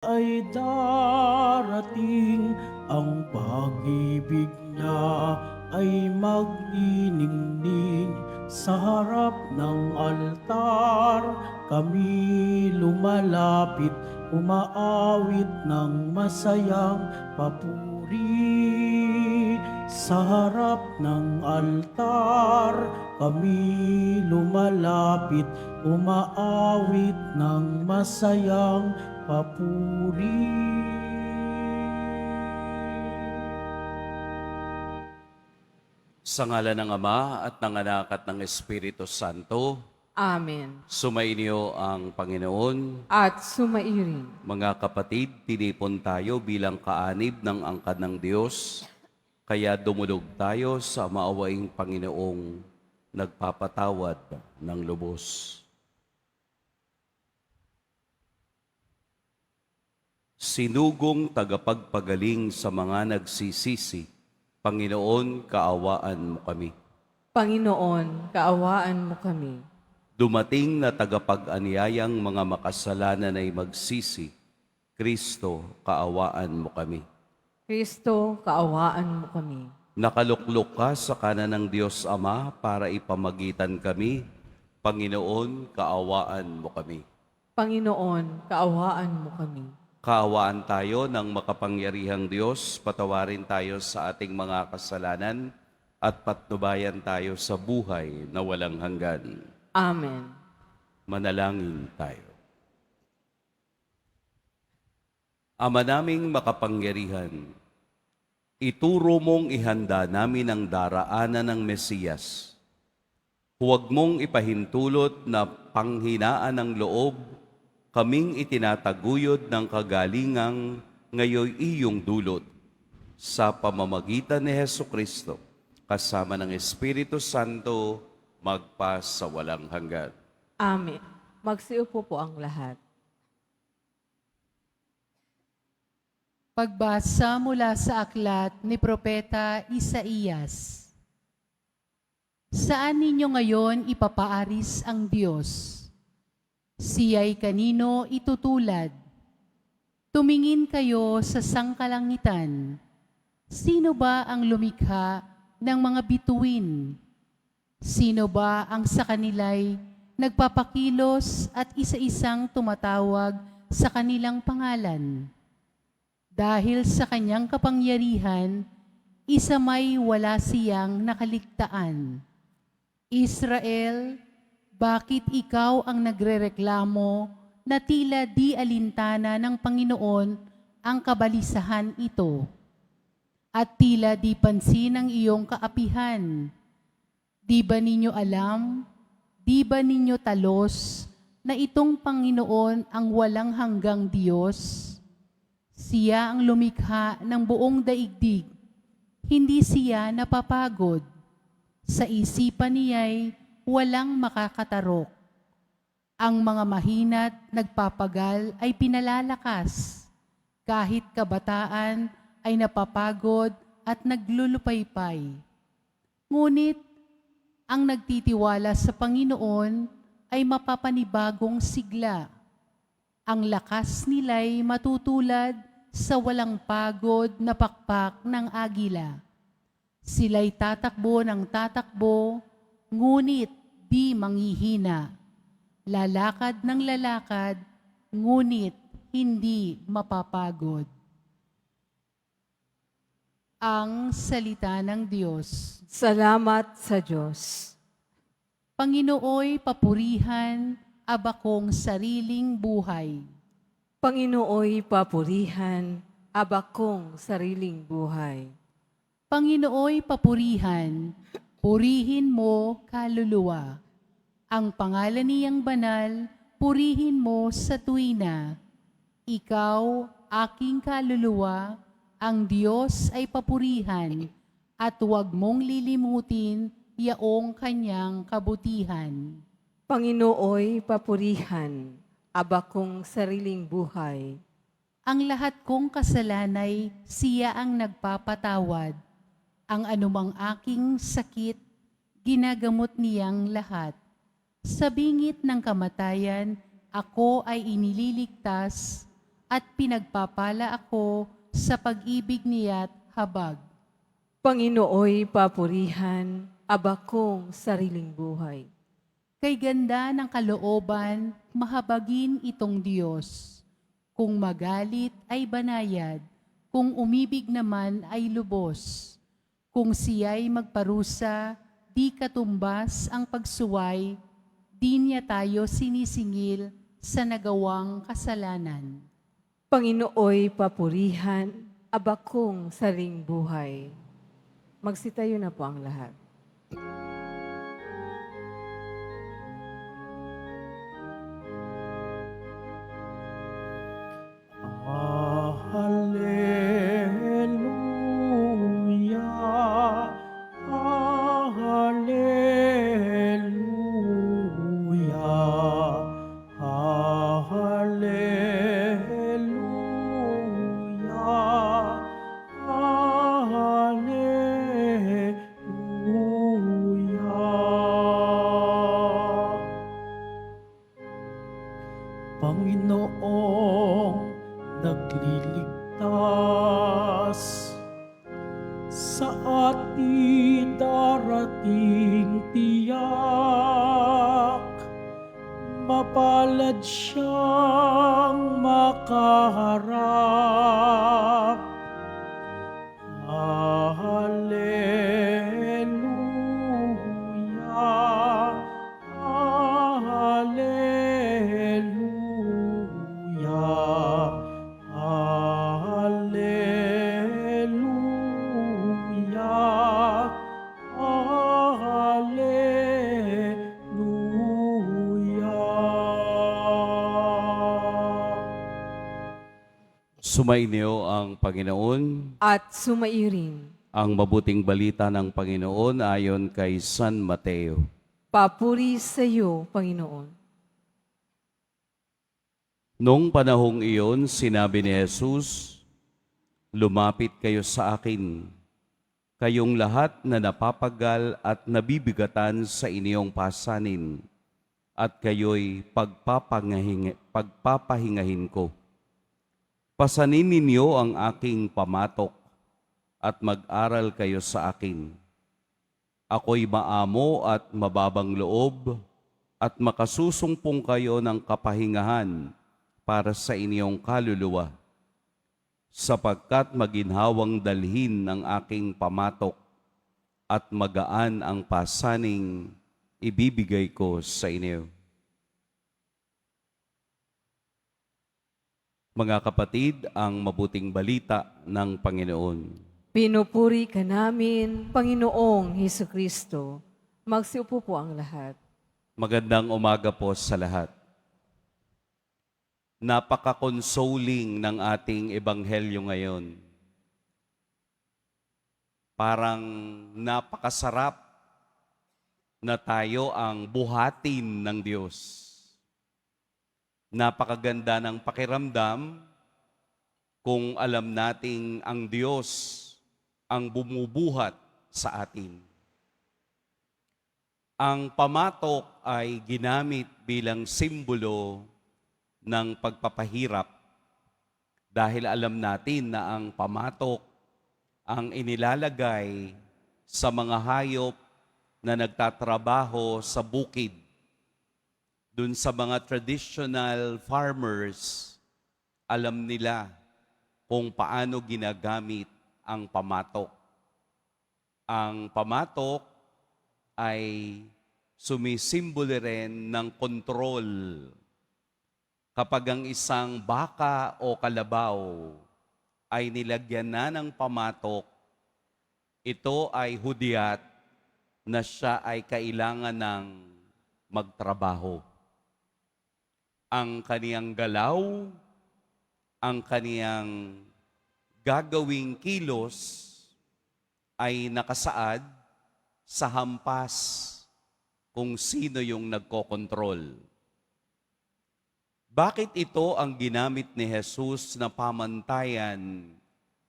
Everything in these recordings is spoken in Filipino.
ay darating, ang pag-ibig niya ay magniningning sa harap ng altar. Kami lumalapit, umaawit ng masayang papuri. Sa harap ng altar, kami lumalapit, umaawit ng masayang papuri. Sa ngala ng Ama at ng Anak at ng Espiritu Santo, Amen. sumainyo ang Panginoon. At sumairin. Mga kapatid, tinipon tayo bilang kaanib ng angkan ng Diyos, kaya dumulog tayo sa maawaing Panginoong nagpapatawad ng lubos. Sinugong tagapagpagaling sa mga nagsisisi, Panginoon, kaawaan mo kami. Panginoon, kaawaan mo kami. Dumating na tagapag-anyayang mga makasalanan ay magsisi, Kristo, kaawaan mo kami. Kristo, kaawaan mo kami. Nakaluklok ka sa kanan ng Diyos Ama para ipamagitan kami, Panginoon, kaawaan mo kami. Panginoon, kaawaan mo kami. Kaawaan tayo ng makapangyarihang Diyos, patawarin tayo sa ating mga kasalanan at patnubayan tayo sa buhay na walang hanggan. Amen. Manalangin tayo. Ama naming makapangyarihan, ituro mong ihanda namin ang daraanan ng Mesiyas. Huwag mong ipahintulot na panghinaan ng loob, kaming itinataguyod ng kagalingang ngayoy iyong dulot. Sa pamamagitan ni Hesukristo, kasama ng Espiritu Santo, magpa sa walang hanggan. Amen. Magsiupo po ang lahat. Pagbasa mula sa aklat ni Propeta Isaías. Saan ninyo ngayon ipapaaris ang Diyos? Siya'y kanino itutulad? Tumingin kayo sa sangkalangitan. Sino ba ang lumikha ng mga bituin? Sino ba ang sa kanila'y nagpapakilos at isa-isang tumatawag sa kanilang pangalan? Dahil sa kanyang kapangyarihan, isa may wala siyang nakaligtaan. Israel, bakit ikaw ang nagrereklamo na tila di alintana ng Panginoon ang kabalisahan ito? At tila di pansin ang iyong kaapihan? Di ba ninyo alam, di ba ninyo talos na itong Panginoon ang walang hanggang Diyos? Siya ang lumikha ng buong daigdig, hindi siya napapagod. Sa isipan niya'y walang makakatarok. Ang mga mahina't nagpapagal ay pinalalakas. Kahit kabataan ay napapagod at naglulupaypay. Ngunit ang nagtitiwala sa Panginoon ay mapapanibagong sigla. Ang lakas nila'y matutulad sa walang pagod na pakpak ng agila. Sila'y tatakbo ng tatakbo, ngunit di manghihina. Lalakad ng lalakad, ngunit hindi mapapagod. Ang salita ng Diyos. Salamat sa Diyos. Panginooy papurihan, abakong sariling buhay. Panginooy papurihan, abakong sariling buhay. Panginooy papurihan, purihin mo kaluluwa. Ang pangalan niyang banal, purihin mo sa tuwina. Ikaw, aking kaluluwa, ang Diyos ay papurihan, at huwag mong lilimutin yaong kanyang kabutihan. Panginooy papurihan, abakong sariling buhay. Ang lahat kong kasalanay, siya ang nagpapatawad. Ang anumang aking sakit, ginagamot niyang lahat. Sa bingit ng kamatayan, ako ay inililigtas. at pinagpapala ako sa pag-ibig niya't habag. Panginooy papurihan, abakong sariling buhay. Kay ganda ng kalooban, mahabagin itong Diyos. Kung magalit ay banayad, kung umibig naman ay lubos. Kung siya'y magparusa, di katumbas ang pagsuway, di niya tayo sinisingil sa nagawang kasalanan. Panginooy papurihan, abakong sariling buhay. Magsitayo na po ang lahat. Hallelujah, Hallelujah, Hallelujah, Hallelujah. Panginoong nagliligtas sa ating darating tiyak, mapalad siyang makaharap. Hallelujah, Hallelujah, Hallelujah, Hallelujah. Sumainyo ang Panginoon. At sumairin, Ang mabuting balita ng Panginoon ayon kay San Mateo. papuri sa iyo, Panginoon. Noong panahong iyon, sinabi ni Jesus, "Lumapit kayo sa akin, kayong lahat na napapagal at nabibigatan sa inyong pasanin, at kayo'y pagpapahingahin ko. Pasanin ninyo ang aking pamatok at mag-aral kayo sa akin. Ako'y maamo at mababang loob at makasusumpong kayo ng kapahingahan para sa inyong kaluluwa, sapagkat maginhawang dalhin ng aking pamatok at magaan ang pasaning ibibigay ko sa inyo." Mga kapatid, ang mabuting balita ng Panginoon. Pinupuri ka namin, Panginoong Hesus Kristo. Magsiupo po ang lahat. Magandang umaga po sa lahat. Napaka-consoling ng ating ebanghelyo ngayon. Parang napakasarap na tayo ang buhatin ng Diyos. Napakaganda ng pakiramdam kung alam nating ang Diyos ang bumubuhat sa atin. Ang pamatok ay ginamit bilang simbolo ng pagpapahirap dahil alam natin na ang pamatok ang inilalagay sa mga hayop na nagtatrabaho sa bukid. Dun sa mga traditional farmers, alam nila kung paano ginagamit ang pamatok. Ang pamatok ay sumisimbolo rin ng kontrol. Kapag ang isang baka o kalabaw ay nilagyan na ng pamatok, ito ay hudyat na siya ay kailangan ng magtrabaho. Ang kaniyang galaw, ang kaniyang gagawing kilos ay nakasaad sa hampas kung sino yung nagkokontrol. Bakit ito ang ginamit ni Jesus na pamantayan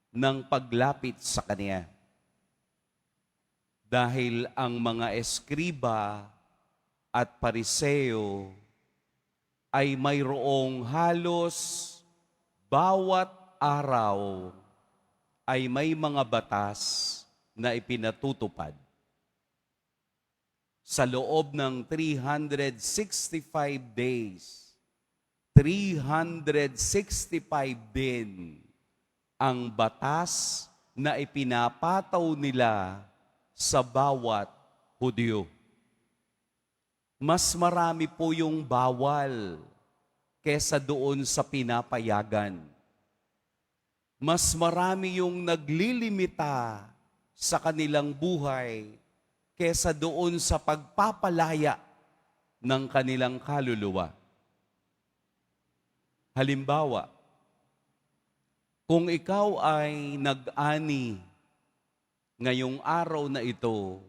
ng paglapit sa Kanya? Dahil ang mga eskriba at pariseo ay mayroong halos bawat araw ay may mga batas na ipinatutupad. Sa loob ng 365 days, 365 din ang batas na ipinapataw nila sa bawat Hudyo. Mas marami po yung bawal kesa doon sa pinapayagan. Mas marami yung naglilimita sa kanilang buhay kesa doon sa pagpapalaya ng kanilang kaluluwa. Halimbawa, kung ikaw ay nag-ani ngayong araw na ito,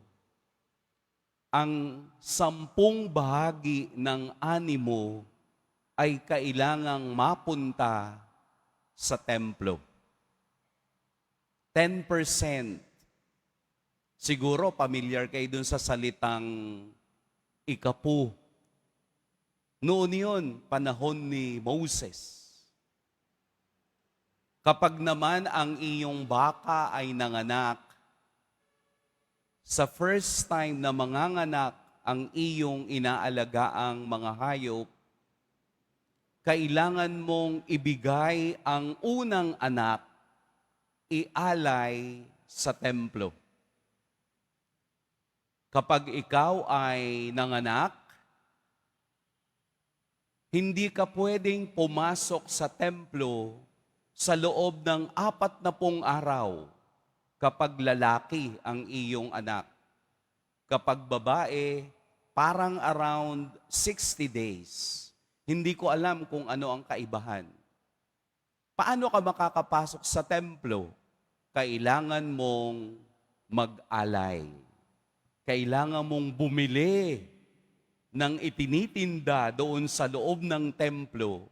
ang 10 bahagi ng ani mo ay kailangang mapunta sa templo. 10%. Siguro familiar kayo dun sa salitang ikapu. Noon yun, panahon ni Moses. Kapag naman ang iyong baka ay nanganak, sa first time na manganganak ang iyong inaalagaang mga hayop, kailangan mong ibigay ang unang anak, ialay sa templo. Kapag ikaw ay nanganak, hindi ka pwedeng pumasok sa templo sa loob ng 40 araw kapag lalaki ang iyong anak. Kapag babae, parang around 60 days. Hindi ko alam kung ano ang kaibahan. Paano ka makakapasok sa templo? Kailangan mong mag-alay. Kailangan mong bumili ng itinitinda doon sa loob ng templo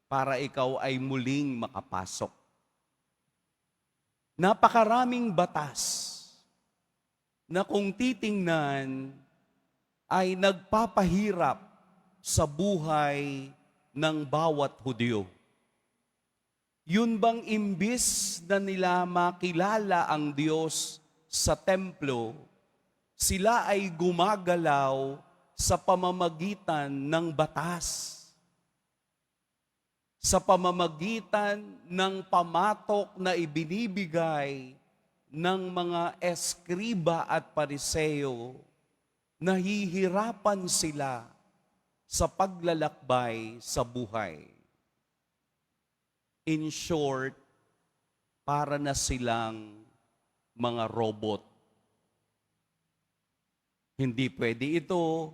para ikaw ay muling makapasok. Napakaraming batas na kung titingnan ay nagpapahirap sa buhay ng bawat Hudyo. Yun bang imbis na nila makilala ang Diyos sa templo, sila ay gumagalaw sa pamamagitan ng batas. Sa pamamagitan ng pamatok na ibinibigay ng mga eskriba at pariseo, nahihirapan sila sa paglalakbay sa buhay. In short, para na silang mga robot. Hindi pwede ito,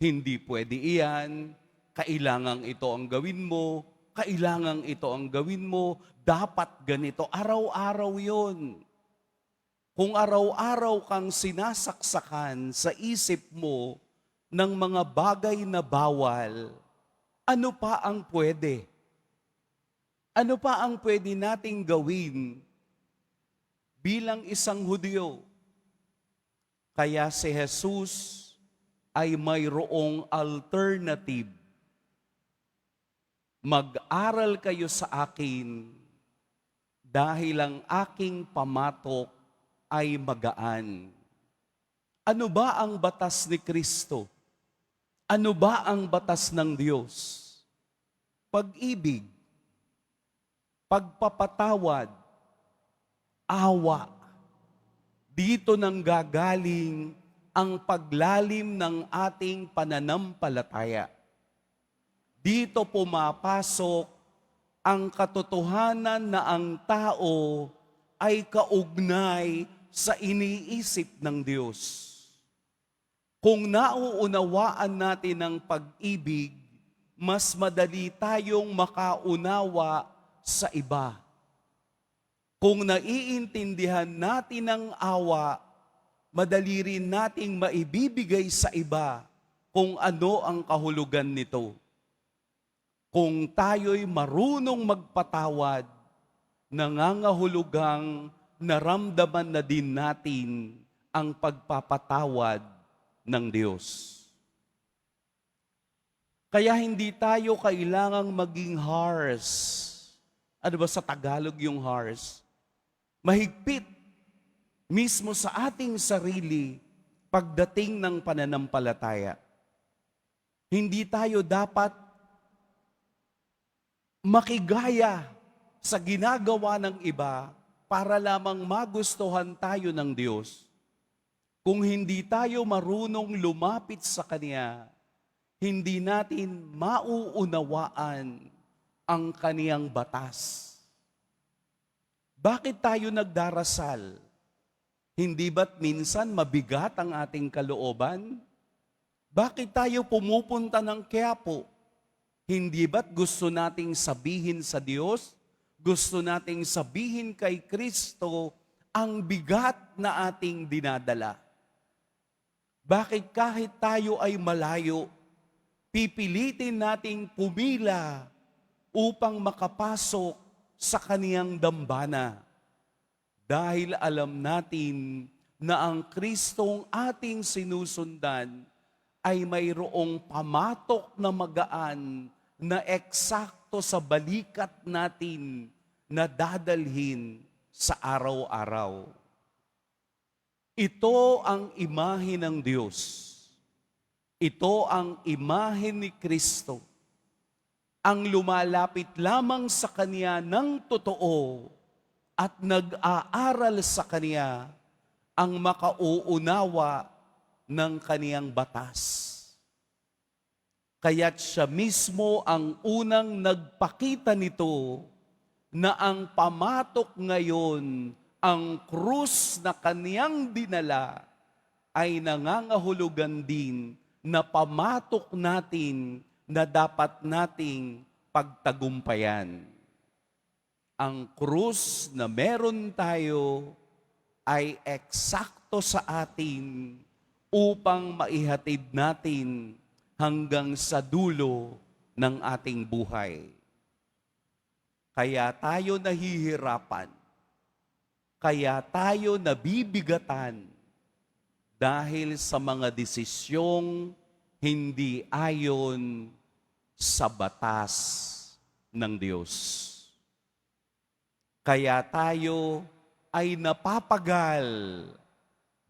hindi pwede iyan, kailangang ito ang gawin mo, kailangang ito ang gawin mo, dapat ganito. Araw-araw yun. Kung araw-araw kang sinasaksakan sa isip mo ng mga bagay na bawal, ano pa ang pwede? Ano pa ang pwede nating gawin bilang isang Hudyo? Kaya si Jesus ay mayroong alternative. Mag-aral kayo sa akin dahil ang aking pamatok ay magaan. Ano ba ang batas ni Kristo? Ano ba ang batas ng Diyos? Pag-ibig, pagpapatawad, awa. Dito nang gagaling ang paglalim ng ating pananampalataya. Dito pumapasok ang katotohanan na ang tao ay kaugnay sa iniisip ng Diyos. Kung nauunawaan natin ang pag-ibig, mas madali tayong makaunawa sa iba. Kung naiintindihan natin ang awa, madali rin nating maibibigay sa iba kung ano ang kahulugan nito. Kung tayo'y marunong magpatawad, nangangahulugang naramdaman na din natin ang pagpapatawad ng Diyos. Kaya hindi tayo kailangang maging harsh. Ano ba sa Tagalog yung harsh? Mahigpit mismo sa ating sarili pagdating ng pananampalataya. Hindi tayo dapat makigaya sa ginagawa ng iba para lamang magustuhan tayo ng Diyos. Kung hindi tayo marunong lumapit sa Kanya, hindi natin mauunawaan ang Kaniyang batas. Bakit tayo nagdarasal? Hindi ba't minsan mabigat ang ating kalooban? Bakit tayo pumupunta ng Quiapo? Hindi ba't gusto nating sabihin sa Diyos? Gusto nating sabihin kay Kristo ang bigat na ating dinadala? Bakit kahit tayo ay malayo, pipilitin nating pumila upang makapasok sa kaniyang dambana? Dahil alam natin na ang Kristong ating sinusundan ay mayroong pamatok na magaan na eksakto sa balikat natin na dadalhin sa araw-araw. Ito ang imahe ng Diyos. Ito ang imahe ni Kristo. Ang lumalapit lamang sa Kanya ng totoo at nag-aaral sa Kanya ang makauunawa ng Kaniyang batas. Kaya't siya mismo ang unang nagpakita nito na ang pamatok ngayon, ang krus na Kaniyang dinala, ay nangangahulugan din na pamatok natin na dapat nating pagtagumpayan. Ang krus na meron tayo ay eksakto sa atin upang maihatid natin hanggang sa dulo ng ating buhay. Kaya tayo nahihirapan, kaya tayo nabibigatan dahil sa mga desisyong hindi ayon sa batas ng Diyos. Kaya tayo ay napapagal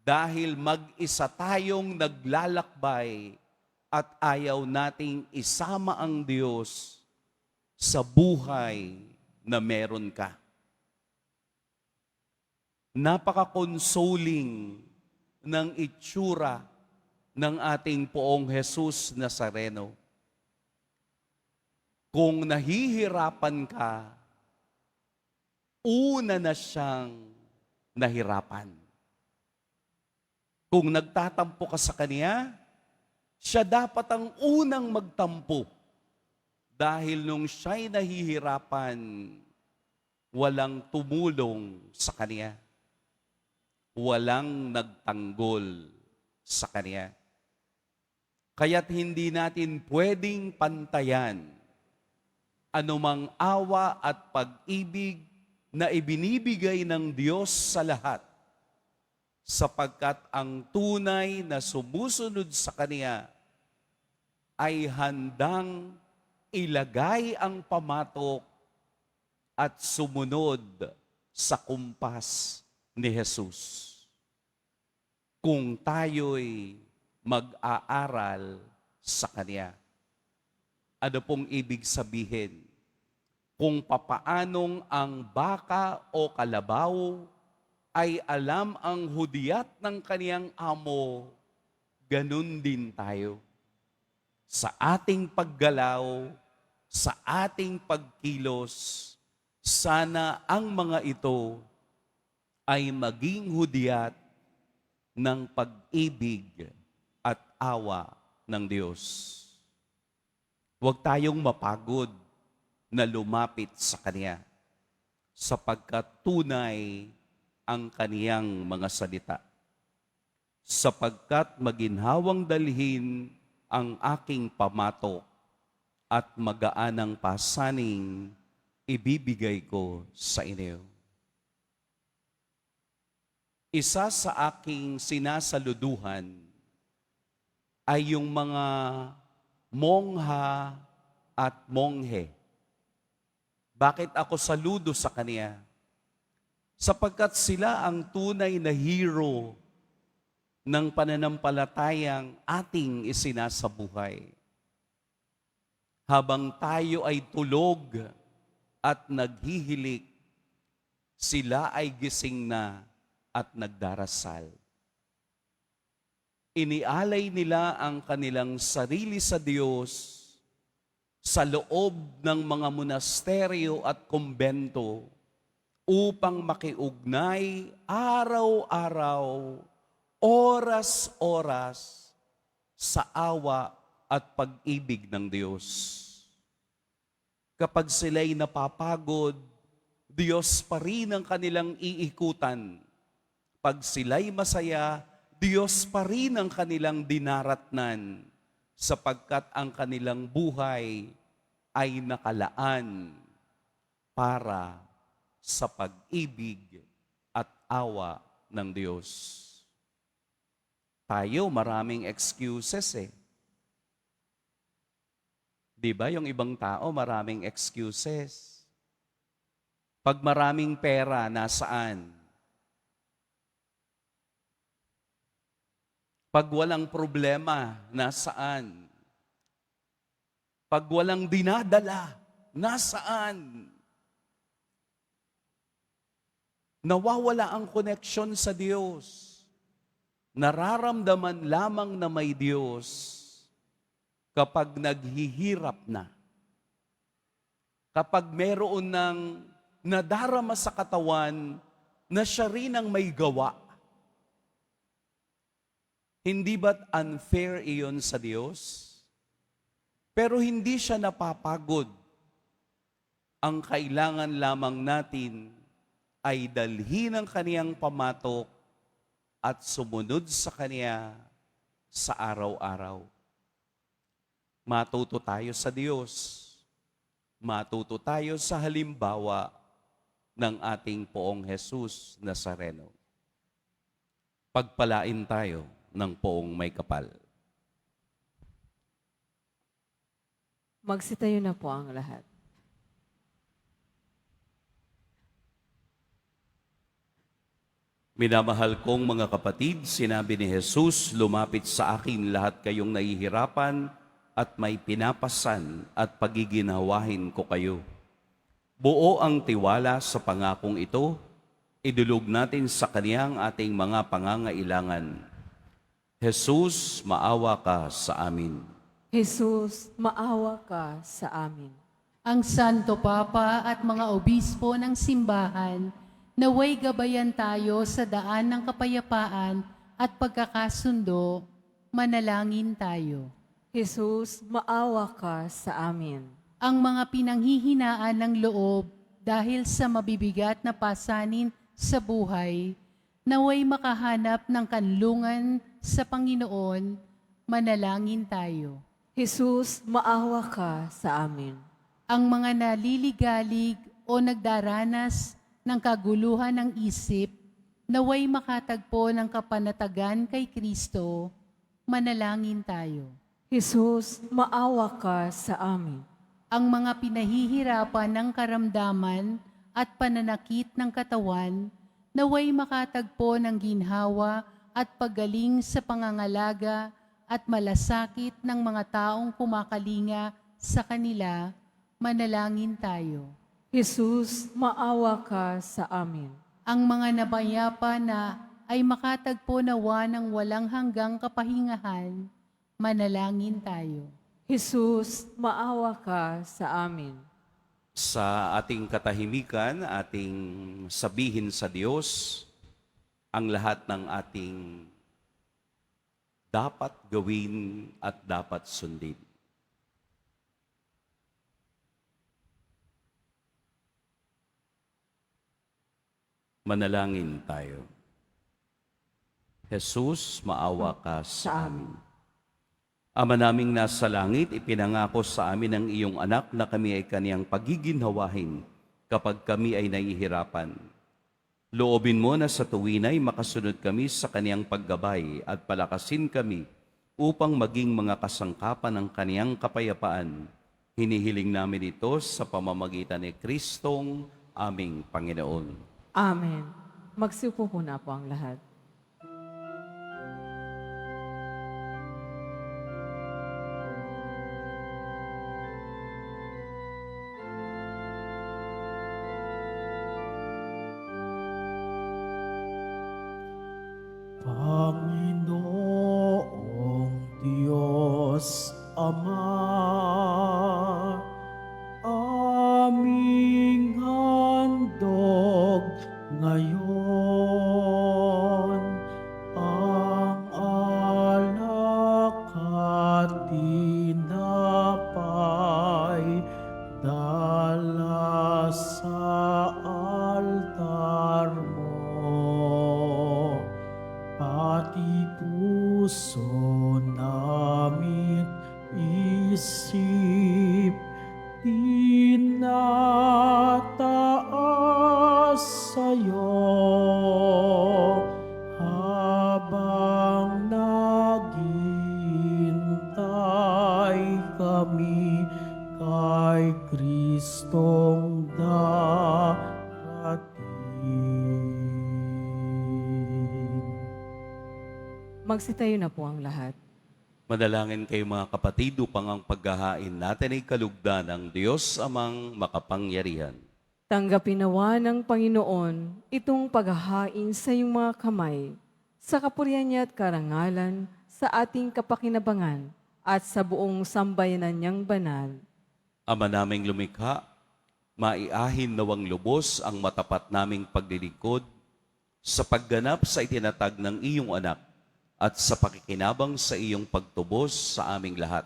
dahil mag-isa tayong naglalakbay at ayaw nating isama ang Diyos sa buhay na meron ka. Napaka-consoling ng itsura ng ating Poong Jesus Nazareno. Kung nahihirapan ka, una na siyang nahirapan. Kung nagtatampo ka sa Kanya, siya dapat ang unang magtampo. Dahil nung siya'y nahihirapan, walang tumulong sa Kanya. Walang nagtanggol sa Kanya. Kaya't hindi natin pwedeng pantayan anumang awa at pag-ibig na ibinibigay ng Diyos sa lahat, sapagkat ang tunay na sumusunod sa Kanya ay handang ilagay ang pamatok at sumunod sa kumpas ni Jesus. Kung tayo'y mag-aaral sa Kanya. Ano pong ibig sabihin? Kung papaanong ang baka o kalabaw ay alam ang hudiyat ng kaniyang amo, ganun din tayo. Sa ating paggalaw, sa ating pagkilos, sana ang mga ito ay maging hudiyat ng pag-ibig at awa ng Diyos. Huwag tayong mapagod na lumapit sa Kanya, sapagkat tunay ang Kaniyang mga salita. Sapagkat maginhawang dalhin ang aking pamatok at magaanang pasaning ibibigay ko sa inyo. Isa sa aking sinasaluduhan ay yung mga mongha at monghe Bakit ako saludo sa Kanya? Sapagkat sila ang tunay na hero ng pananampalatayang ating isinasabuhay. Habang tayo ay tulog at naghihilik, sila ay gising na at nagdarasal. Inialay nila ang kanilang sarili sa Diyos sa loob ng mga monasteryo at kumbento upang makiugnay araw-araw, oras-oras sa awa at pag-ibig ng Diyos. Kapag sila'y napapagod, Diyos pa rin ang kanilang iikutan. Pag sila'y masaya, Diyos pa rin ang kanilang dinaratnan, sapagkat ang kanilang buhay ay nakalaan para sa pag-ibig at awa ng Diyos. Tayo maraming excuses eh. Di ba yung ibang tao maraming excuses? Pag maraming pera, nasaan? Pag walang problema, nasaan? Pag walang dinadala, nasaan? Nawawala ang koneksyon sa Diyos. Nararamdaman lamang na may Diyos kapag naghihirap na. Kapag meron ng nadarama sa katawan na siya rin ang may gawa. Hindi ba't unfair iyon sa Diyos? Pero hindi siya napapagod. Ang kailangan lamang natin ay dalhin ang kaniyang pamatok at sumunod sa Kanya sa araw-araw. Matuto tayo sa Diyos. Matuto tayo sa halimbawa ng ating Poong Jesus Nazareno. Pagpalain tayo ng Poong may kapal. Magsitayo na po ang lahat. Minamahal kong mga kapatid, sinabi ni Jesus, lumapit sa akin lahat kayong nahihirapan at may pinapasan at pagiginawahin ko kayo. Buo ang tiwala sa pangakong ito, idulog natin sa Kaniyang ating mga pangangailangan. Jesus, maawa ka sa amin. Jesus, maawa ka sa amin. Ang Santo Papa at mga obispo ng simbahan, naway gabayan tayo sa daan ng kapayapaan at pagkakasundo, manalangin tayo. Jesus, maawa ka sa amin. Ang mga pinanghihinaan ng loob dahil sa mabibigat na pasanin sa buhay, naway makahanap ng kanlungan sa Panginoon, manalangin tayo. Jesus, maawa ka sa amin. Ang mga naliligalig o nagdaranas ng kaguluhan ng isip, naway makatagpo ng kapanatagan kay Kristo, manalangin tayo. Jesus, maawa ka sa amin. Ang mga pinahihirapan ng karamdaman at pananakit ng katawan, naway makatagpo ng ginhawa at paggaling sa pangangalaga at malasakit ng mga taong kumakalinga sa kanila, manalangin tayo. Jesus, maawa ka sa amin. Ang mga nabayapa na ay makatagpo nawa ng walang hanggang kapahingahan, manalangin tayo. Jesus, maawa ka sa amin. Sa ating katahimikan, ating sabihin sa Diyos ang lahat ng ating dapat gawin at dapat sundin. Manalangin tayo. Jesus, maawa ka sa amin. Ama naming nasa langit, ipinangako sa amin ng iyong anak na kami ay kaniyang pagiginhawahin kapag kami ay nahihirapan. Loobin mo na sa tuwin ay makasunod kami sa kaniyang paggabay at palakasin kami upang maging mga kasangkapan ng kaniyang kapayapaan Hinihiling namin ito sa pamamagitan ni Kristong aming Panginoon. Amen. Magsiupo po na po ang lahat. Panginoong Diyos Ama, aming handog ngayon ang alak at tinapay dala sa altar mo. Pati puso namin isip tinataas sa'yo habang naghihintay kami kay Kristong darating. Magsitayo na po ang lahat. Madalangin kayo mga kapatid upang ang paghahain natin ay kalugdan ng Diyos amang makapangyarihan. Tanggapin nawa ng Panginoon itong paghahain sa iyong mga kamay, sa kapurihan niya at karangalan, sa ating kapakinabangan, at sa buong sambayanan niyang banal. Ama naming lumikha, maiahin nawang lubos ang matapat naming paglilingkod sa pagganap sa itinatag ng iyong anak at sa pakikinabang sa iyong pagtubos sa aming lahat.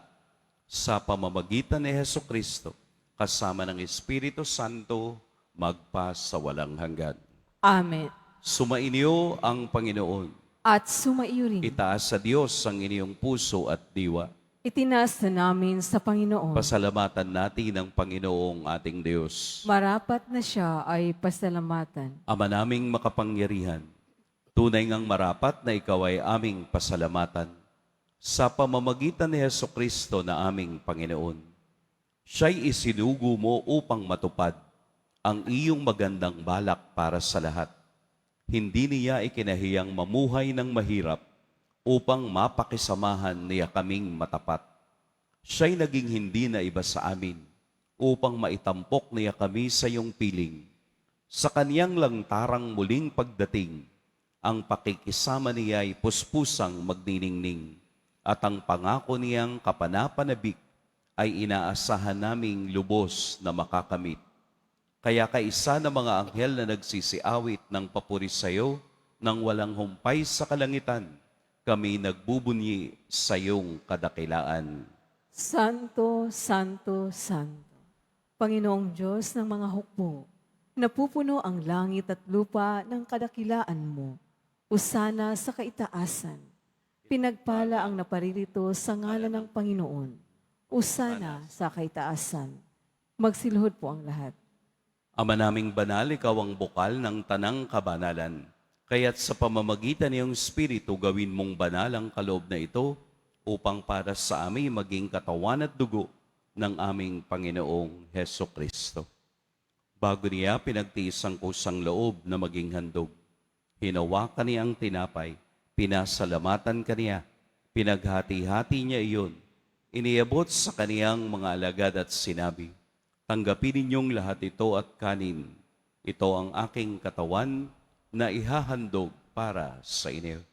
Sa pamamagitan ni Hesu Kristo, kasama ng Espiritu Santo, magpa sa walang hanggan. Amen. Sumainyo ang Panginoon. At sumaiyo rin. Itaas sa Diyos ang inyong puso at diwa. Itinaas na namin sa Panginoon. Pasalamatan natin ang Panginoong ating Diyos. Marapat na siya ay pasalamatan. Ama naming makapangyarihan, tunay ngang marapat na ikaw ay aming pasalamatan sa pamamagitan ni Hesu Kristo na aming Panginoon. Siya'y isinugo mo upang matupad ang iyong magandang balak para sa lahat. Hindi niya ikinahiyang mamuhay ng mahirap upang mapakisamahan niya kaming matapat. Siya'y naging hindi na iba sa amin upang maitampok niya kami sa iyong piling. Sa kaniyang lantarang muling pagdating, ang pakikisama niya ay puspusang magniningning at ang pangako niyang kapanapanabik ay inaasahan naming lubos na makakamit. Kaya kaisa ng mga anghel na nagsisiawit ng papuri sa iyo nang walang humpay sa kalangitan, kami nagbubunyi sa iyong kadakilaan. Santo, Santo, Santo, Panginoong Diyos ng mga hukbo, napupuno ang langit at lupa ng kadakilaan mo. Usana sa kaitaasan. Pinagpala ang naparirito sa ngalan ng Panginoon. Usana sa kaitaasan. Magsiluhod po ang lahat. Ama naming banal, ikaw ang bukal ng tanang kabanalan. Kaya't sa pamamagitan niyong Espiritu, gawin mong banal ang kaloob na ito upang para sa amin maging katawan at dugo ng aming Panginoong Heso Kristo. Bago niya pinagtiis ang kusang loob na maging handog, hinawakan niya ang tinapay, pinasalamatan kaniya, pinaghati-hati niya iyon, iniabot sa kaniyang mga alagad at sinabi, tanggapin ninyong lahat ito at kanin. Ito ang aking katawan na ihahandog para sa inyo.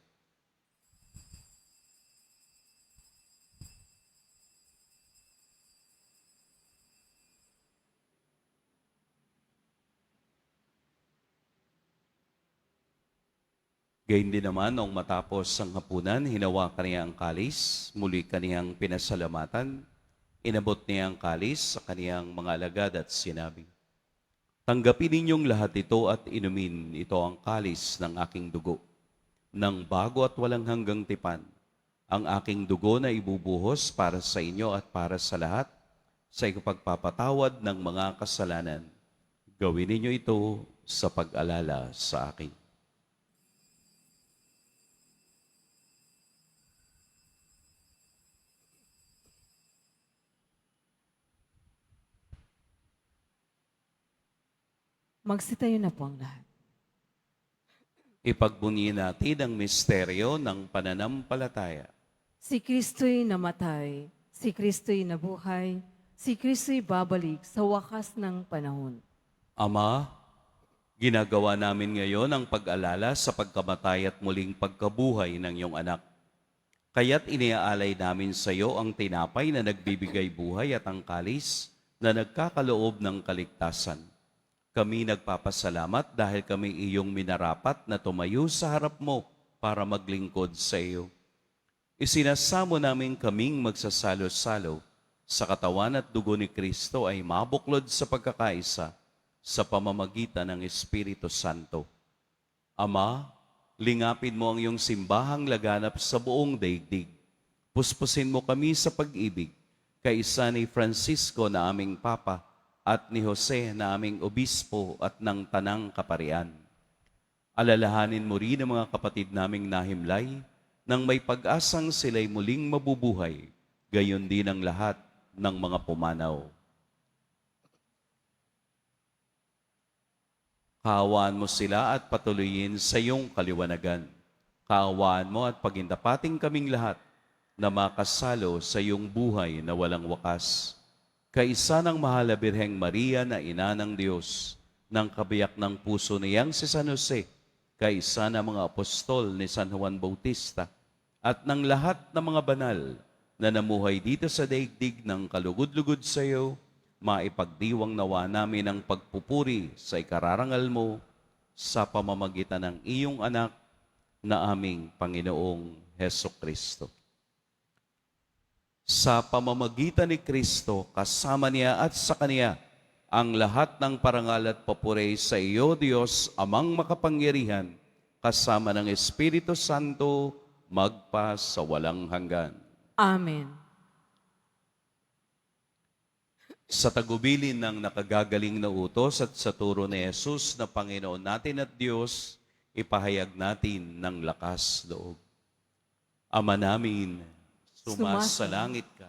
Gayun din naman, noong matapos ang hapunan, hinawakan niya ang kalis, muli kaniyang pinasalamatan, inabot niya ang kalis sa kaniyang mga alagad at sinabi, tanggapin ninyong lahat ito at inumin, ito ang kalis ng aking dugo, ng bago at walang hanggang tipan, ang aking dugo na ibubuhos para sa inyo at para sa lahat, sa ikapagpapatawad ng mga kasalanan. Gawin ninyo ito sa pag-alala sa akin. Magsitayo na po ang lahat. Ipagbunyi natin ang misteryo ng pananampalataya. Si Kristo'y namatay, si Kristo'y nabuhay, si Kristo'y babalik sa wakas ng panahon. Ama, ginagawa namin ngayon ang pag-alala sa pagkamatay at muling pagkabuhay ng iyong anak. Kaya't iniaalay namin sa iyo ang tinapay na nagbibigay buhay at ang kalis na nagkakaloob ng kaligtasan. Kami nagpapasalamat dahil kami iyong minarapat na tumayo sa harap mo para maglingkod sa iyo. Isinasamo namin kaming magsasalo-salo sa katawan at dugo ni Kristo ay mabuklod sa pagkakaisa sa pamamagitan ng Espiritu Santo. Ama, lingapin mo ang iyong simbahang laganap sa buong daigdig. Puspusin mo kami sa pag-ibig, kaisa ni Francisco na aming Papa at ni Jose na aming Obispo at ng Tanang Kaparian. Alalahanin mo rin ang mga kapatid naming nahimlay nang may pag-asang sila'y muling mabubuhay, gayon din ang lahat ng mga pumanaw. Kaawaan mo sila at patuloyin sa iyong kaliwanagan. Kaawaan mo at pagindapating kaming lahat na makasalo sa iyong buhay na walang wakas. Kaisa ng mahal na Birheng Maria na ina ng Diyos, ng kabiyak ng puso niyang si San Jose, kaisa ng mga apostol ni San Juan Bautista, at ng lahat ng mga banal na namuhay dito sa daigdig ng kalugod-lugod sa iyo, maipagdiwang nawa namin ang pagpupuri sa ikararangal mo sa pamamagitan ng iyong anak na aming Panginoong Hesukristo. Sa pamamagitan ni Kristo, kasama niya at sa Kaniya, ang lahat ng parangal at papuri sa iyo, Diyos, Amang makapangyarihan, kasama ng Espiritu Santo, magpa sa walang hanggan. Amen. Sa tagubilin ng nakagagaling na utos at sa turo ni Jesus na Panginoon natin at Diyos, ipahayag natin ng lakas loob. Ama namin, sumasalangit ka.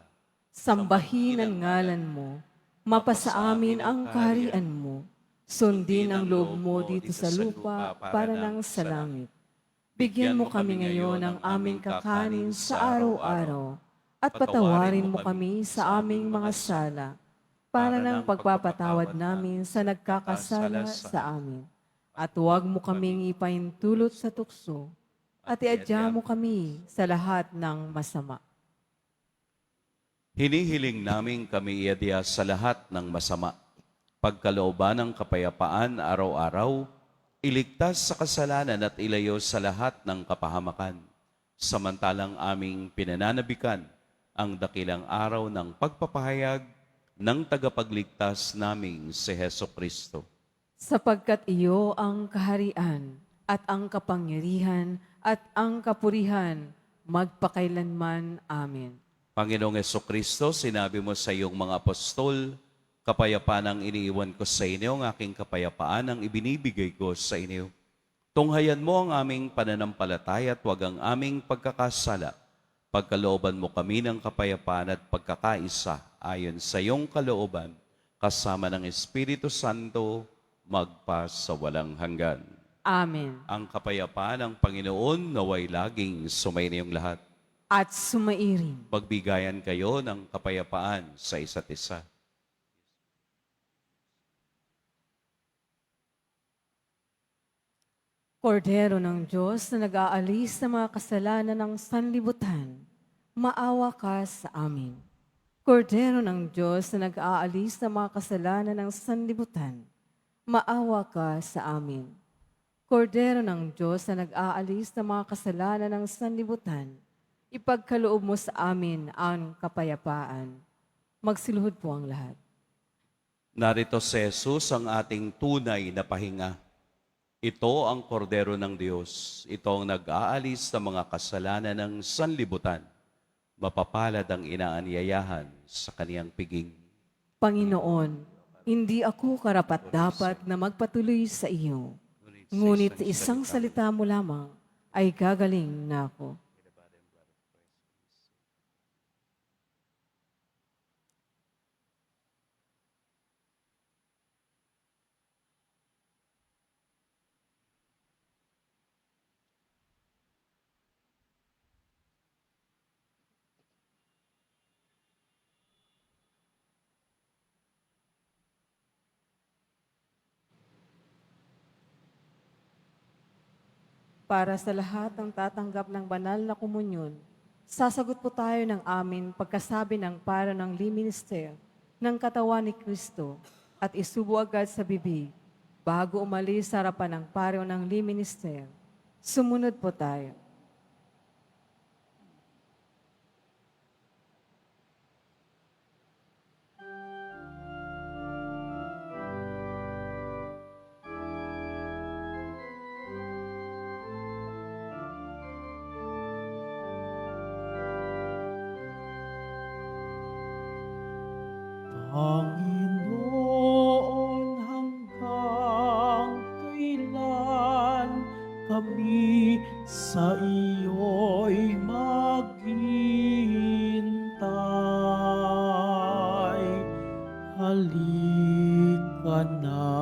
Sambahin ang ngalan mo, mapasa amin ang kaharian mo, sundin ang loob mo dito sa lupa para nang sa langit. Bigyan mo kami ngayon ng aming kakanin sa araw-araw, at patawarin mo kami sa aming mga sala, para ng pagpapatawad namin sa nagkakasala sa amin. At huwag mo kaming ipahintulot sa tukso, at iadya mo kami sa lahat ng masama. Hinihiling namin kami iadya sa lahat ng masama. Pagkalooban ng kapayapaan araw-araw, iligtas sa kasalanan at ilayo sa lahat ng kapahamakan. Samantalang aming pinananabikan ang dakilang araw ng pagpapahayag ng tagapagligtas naming si Hesukristo. Sapagkat iyo ang kaharian at ang kapangyarihan at ang kapurihan magpakailanman. Amen. Panginoong Hesukristo, sinabi mo sa iyong mga apostol, kapayapaan ang iniiwan ko sa inyo, ang aking kapayapaan ang ibinibigay ko sa inyo. Tunghayan mo ang aming pananampalataya at huwag ang aming pagkakasala. Pagkalooban mo kami ng kapayapaan at pagkakaisa ayon sa iyong kalooban, kasama ng Espiritu Santo, magpa sa walang hanggan. Amen. Ang kapayapaan ng Panginoon naway laging sumainiyong lahat. At sumairin. Magbigayan kayo ng kapayapaan sa isa't isa. Kordero ng Diyos na nag-aalis ng mga kasalanan ng sanlibutan, maawa ka sa amin. Kordero ng Diyos na nag-aalis ng mga kasalanan ng sanlibutan, maawa ka sa amin. Kordero ng Diyos na nag-aalis ng mga kasalanan ng sanlibutan, ipagkaloob mo sa amin ang kapayapaan. Magsiluhod po ang lahat. Narito si Jesus ang ating tunay na pahinga. Ito ang kordero ng Diyos. Ito ang nag-aalis ng mga kasalanan ng sanlibutan. Mapapalad ang inaanyayahan sa kaniyang piging. Panginoon, hindi ako karapat-dapat na magpatuloy sa iyo. Ngunit isang salita mo lamang ay gagaling na ako. para sa lahat ng tatanggap ng banal na komunyon, sasagot po tayo ng amin pagkasabi ng paro ng liminister ng katawan ni Kristo at isubo agad sa bibig bago umalis sa harapan ng paro ng liminister. Sumunod po tayo. Panginoon, hanggang kailan kami sa iyo'y maghihintay? Halika na,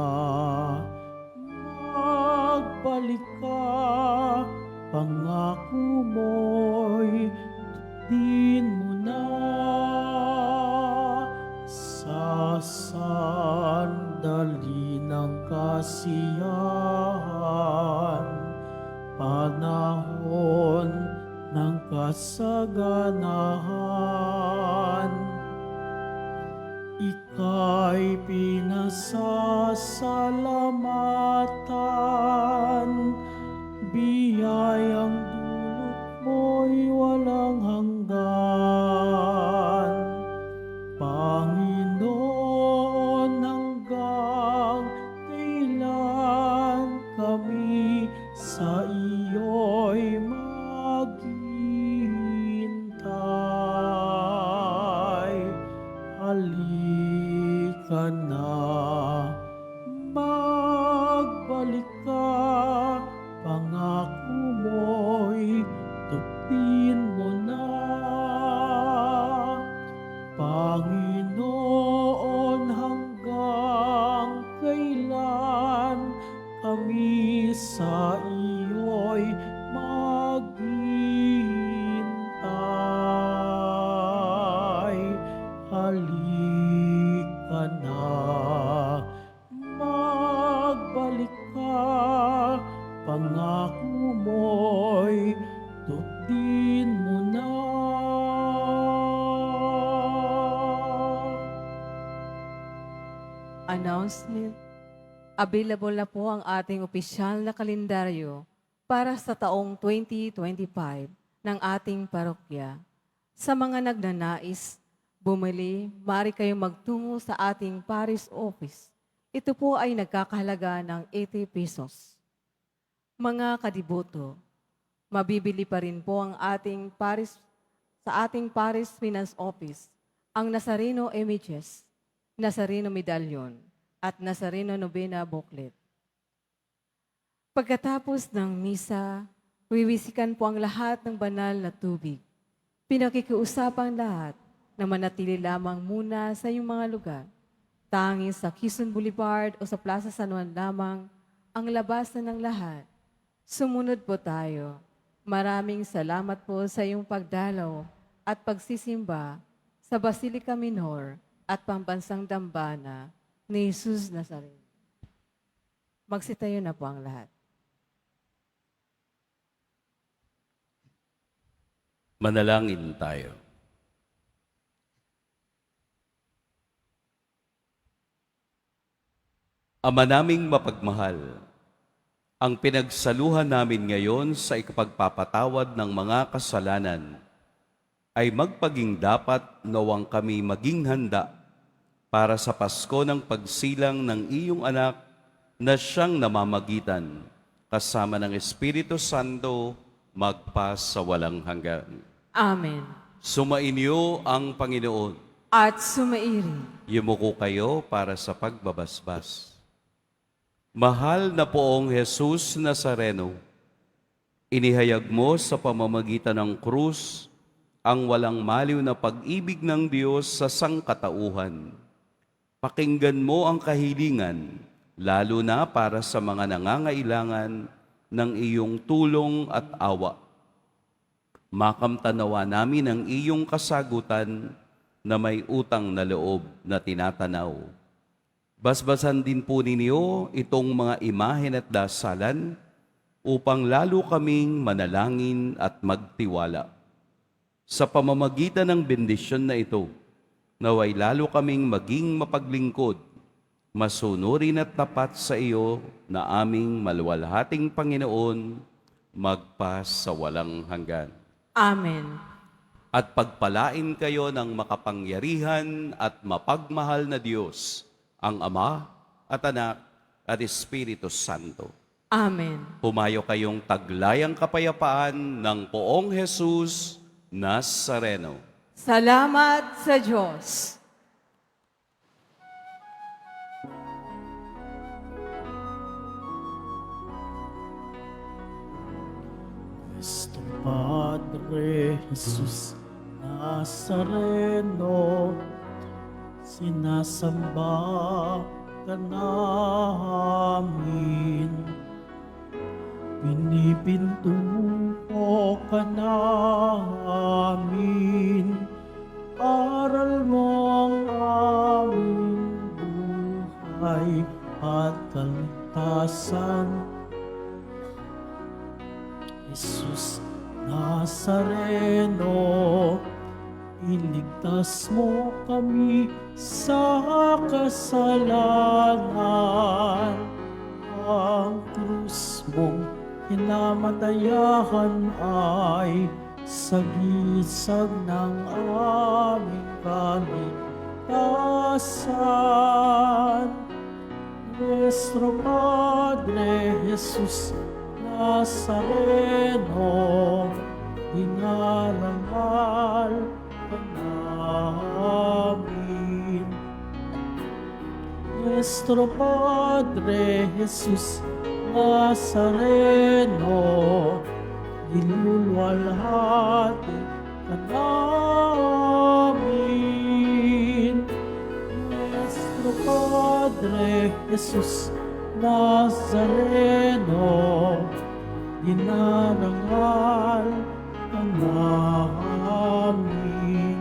magbalik ka, pangako mo'y din mo na. Sa sandali ng kasiyahan, panahon ng kasaganahan, ika'y pinasasalamatan, biyayang dulot mo'y walang hanggan. Panginoon, hanggang kailan kami sa iyo'y maghihintay? Halika na, magbalik ka, pangako mo'y tupin mo na. Panginoon, hanggang kailan kami sa iyo'y maghihintay? Halika na, magbalik ka, pangako mo'y tupin mo na. Announcement. Available na po ang ating opisyal na kalendaryo para sa taong 2025 ng ating parokya. Sa mga nagnanais, bumili, maaari kayong magtungo sa ating parish office. Ito po ay nagkakahalaga ng 80 pesos. Mga kadiboto, mabibili pa rin po ang ating parish sa ating parish finance office ang Nazareno images, Nazareno medallion, at Nazareno Novena booklet. Pagkatapos ng misa, wiwisikan po ang lahat ng banal na tubig. Pinakikiusapang lahat na manatili lamang muna sa iyong mga lugar. Tanging sa Quezon Boulevard o sa Plaza San Juan lamang ang labasan ng lahat. Sumunod po tayo. Maraming salamat po sa iyong pagdalaw at pagsisimba sa Basilica Minor at Pambansang Dambana ni Jesus Nazareno. Magsitayo na po ang lahat. Manalangin tayo. Ama naming mapagmahal, ang pinagsaluhan namin ngayon sa ikapagpapatawad ng mga kasalanan ay magpaging dapat nawang kami maging handa para sa Pasko ng pagsilang ng iyong anak na siyang namamagitan kasama ng Espiritu Santo magpa sa walang hanggan. Amen. Sumainyo ang Panginoon. At sumairi. Yumuko kayo para sa pagbabasbas. Mahal na poong Jesus Nazareno, inihayag mo sa pamamagitan ng krus ang walang maliw na pag-ibig ng Diyos sa sangkatauhan. Pakinggan mo ang kahilingan, lalo na para sa mga nangangailangan ng iyong tulong at awa. Makamtanawa namin ang iyong kasagutan na may utang na loob na tinatanaw. Basbasan din po ninyo itong mga imahen at dasalan upang lalo kaming manalangin at magtiwala. Sa pamamagitan ng bendisyon na ito, naway lalo kaming maging mapaglingkod, masunurin at tapat sa iyo na aming maluwalhating Panginoon, magpa sa walang hanggan. Amen. At pagpalain kayo ng makapangyarihan at mapagmahal na Diyos, ang Ama at Anak at Espiritu Santo. Amen. Pumayo kayong taglayang kapayapaan ng Poong Jesus Nazareno. Salamat sa Diyos. Nuestro Padre Jesus Nazareno, sinasamba ka namin. Pinipintuho ka namin, aral mo ang aming buhay at kaligtasan. Jesus Nazareno, iligtas mo kami sa kasalanan. Ang krus mong hinamatayahan ay sagisag ng aming kaligtasan. Nuestro Padre Jesus Nazareno, dinarangal ka namin. Nuestro Padre Jesus Nazareno, dilulwalhati ka namin. Nuestro Padre Jesus Nazareno, dinarangal ka namin.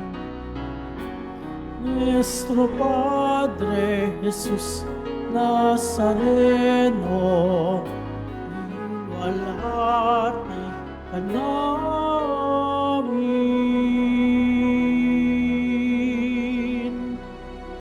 Nuestro Padre Jesus Nazareno, walhati ka namin.